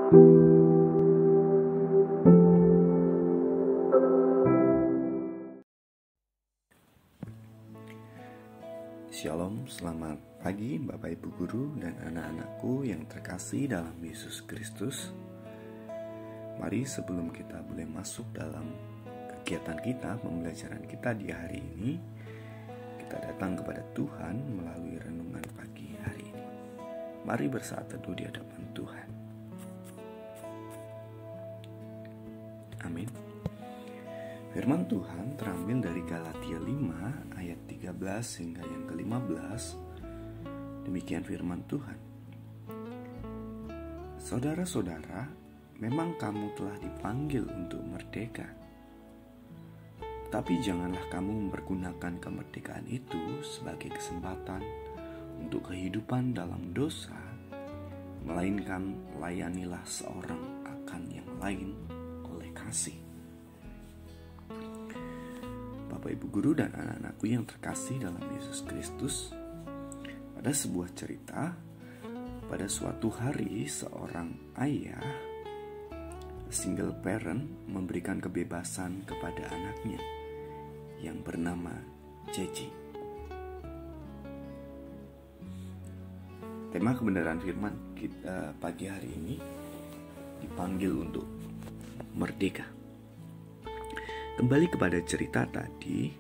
Shalom, selamat pagi Bapak Ibu Guru dan anak-anakku yang terkasih dalam Yesus Kristus. Mari sebelum kita boleh masuk dalam kegiatan kita, pembelajaran kita di hari ini, kita datang kepada Tuhan melalui renungan pagi hari ini. Mari bersaat teduh di hadapan Tuhan. Amin. Firman Tuhan terambil dari Galatia 5 ayat 13 hingga yang ke-15. Demikian firman Tuhan. Saudara-saudara, memang kamu telah dipanggil untuk merdeka. Tapi janganlah kamu mempergunakan kemerdekaan itu sebagai kesempatan untuk kehidupan dalam dosa, melainkan layanilah seorang akan yang lain oleh kasih. Bapak Ibu Guru dan anak-anakku yang terkasih dalam Yesus Kristus, ada sebuah cerita. Pada suatu hari seorang ayah single parent memberikan kebebasan kepada anaknya yang bernama Ceci. Tema kebenaran firman kita pagi hari ini dipanggil untuk merdeka. Kembali kepada cerita tadi,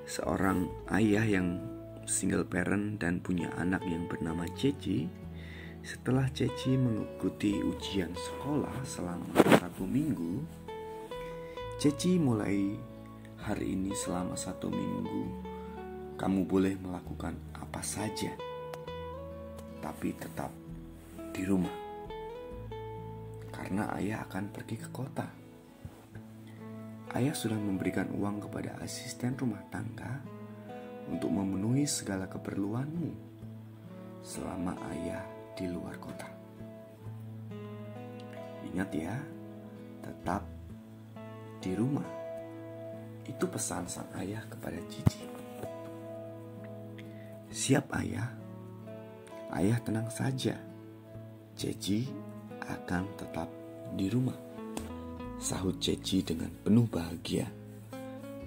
seorang ayah yang single parent dan punya anak yang bernama Ceci. Setelah Ceci mengikuti ujian sekolah selama 1 minggu, Ceci mulai hari ini selama 1 minggu kamu boleh melakukan apa saja, tapi tetap di rumah, karena ayah akan pergi ke kota. Ayah sudah memberikan uang kepada asisten rumah tangga untuk memenuhi segala keperluanmu selama ayah di luar kota. Ingat ya, tetap di rumah. Itu pesan sang ayah kepada Cici. Siap ayah? Ayah tenang saja. Cici akan tetap di rumah, sahut Ceci dengan penuh bahagia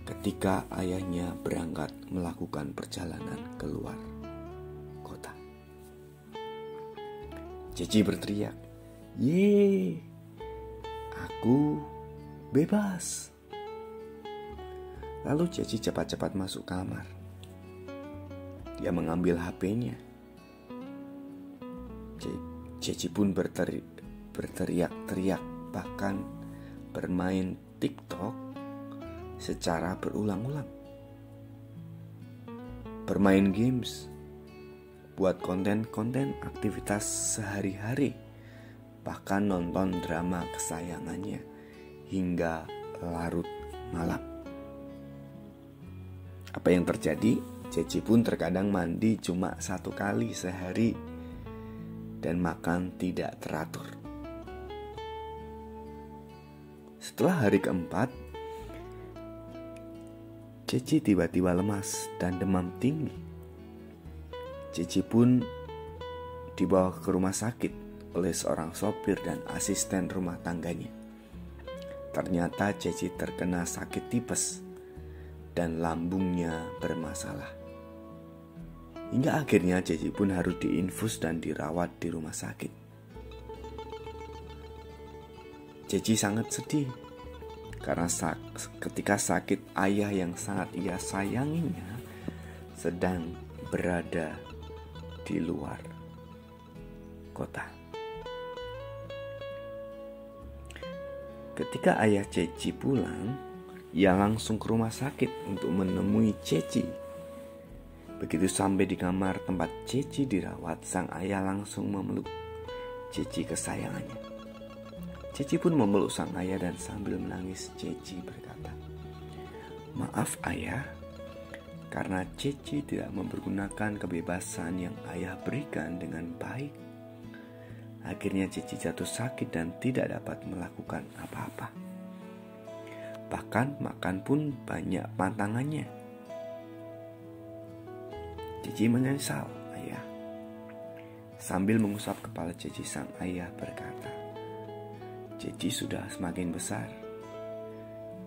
ketika ayahnya berangkat melakukan perjalanan keluar kota. Ceci berteriak, "Yeay, aku bebas!" Lalu Ceci cepat-cepat masuk kamar. Dia mengambil HP-nya. Ceci pun berteriak-teriak, bahkan bermain TikTok secara berulang-ulang, bermain games, buat konten-konten aktivitas sehari-hari, bahkan nonton drama kesayangannya hingga larut malam. Apa yang terjadi? Ceci pun terkadang mandi cuma 1 kali sehari dan makan tidak teratur. Setelah hari keempat, Ceci tiba-tiba lemas dan demam tinggi. Ceci pun dibawa ke rumah sakit oleh seorang sopir dan asisten rumah tangganya. Ternyata Ceci terkena sakit tipes dan lambungnya bermasalah. Hingga akhirnya Ceci pun harus diinfus dan dirawat di rumah sakit. Ceci sangat sedih karena ketika sakit ayah yang sangat ia sayanginya sedang berada di luar kota. Ketika ayah Ceci pulang, ia langsung ke rumah sakit untuk menemui Ceci. Begitu sampai di kamar tempat Ceci dirawat, sang ayah langsung memeluk Ceci kesayangannya. Ceci pun memeluk sang ayah dan sambil menangis Ceci berkata, "Maaf ayah, karena Ceci tidak mempergunakan kebebasan yang ayah berikan dengan baik. Akhirnya Ceci jatuh sakit dan tidak dapat melakukan apa-apa. Bahkan makan pun banyak pantangannya. Cici menyesal, ayah. Sambil mengusap kepala Ceci, sang ayah berkata, "Ceci sudah semakin besar.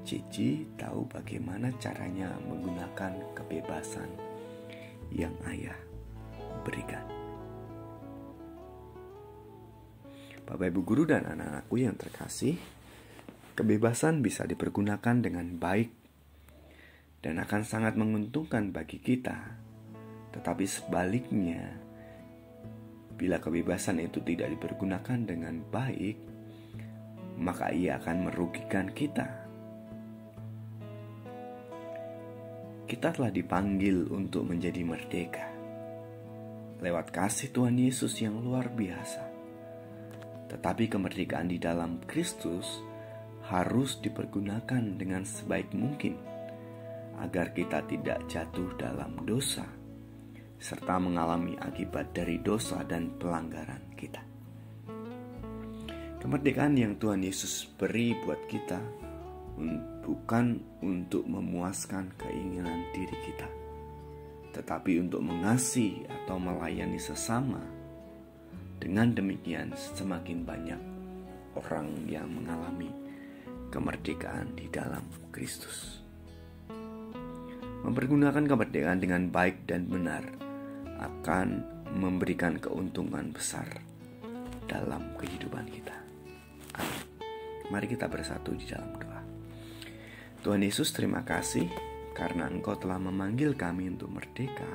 Ceci tahu bagaimana caranya menggunakan kebebasan yang ayah berikan." Bapak Ibu guru dan anak-anakku yang terkasih, kebebasan bisa dipergunakan dengan baik dan akan sangat menguntungkan bagi kita. Tetapi sebaliknya, bila kebebasan itu tidak dipergunakan dengan baik, maka ia akan merugikan kita. Kita telah dipanggil untuk menjadi merdeka lewat kasih Tuhan Yesus yang luar biasa. Tetapi kemerdekaan di dalam Kristus harus dipergunakan dengan sebaik mungkin agar kita tidak jatuh dalam dosa serta mengalami akibat dari dosa dan pelanggaran kita. Kemerdekaan yang Tuhan Yesus beri buat kita bukan untuk memuaskan keinginan diri kita, tetapi untuk mengasihi atau melayani sesama. Dengan demikian, semakin banyak orang yang mengalami kemerdekaan di dalam Kristus. Mempergunakan kemerdekaan dengan baik dan benar akan memberikan keuntungan besar dalam kehidupan kita. Amin. Mari kita bersatu di dalam doa. Tuhan Yesus, terima kasih karena Engkau telah memanggil kami untuk merdeka.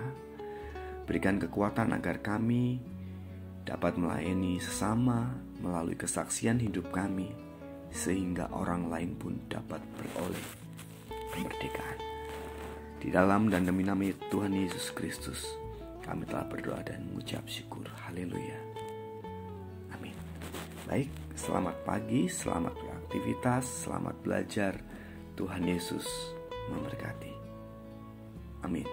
Berikan kekuatan agar kami dapat melayani sesama melalui kesaksian hidup kami, sehingga orang lain pun dapat beroleh kemerdekaan. Di dalam dan demi nama Tuhan Yesus Kristus, kami telah berdoa dan mengucap syukur. Haleluya. Amin. Baik, selamat pagi, selamat beraktivitas, selamat belajar. Tuhan Yesus memberkati. Amin.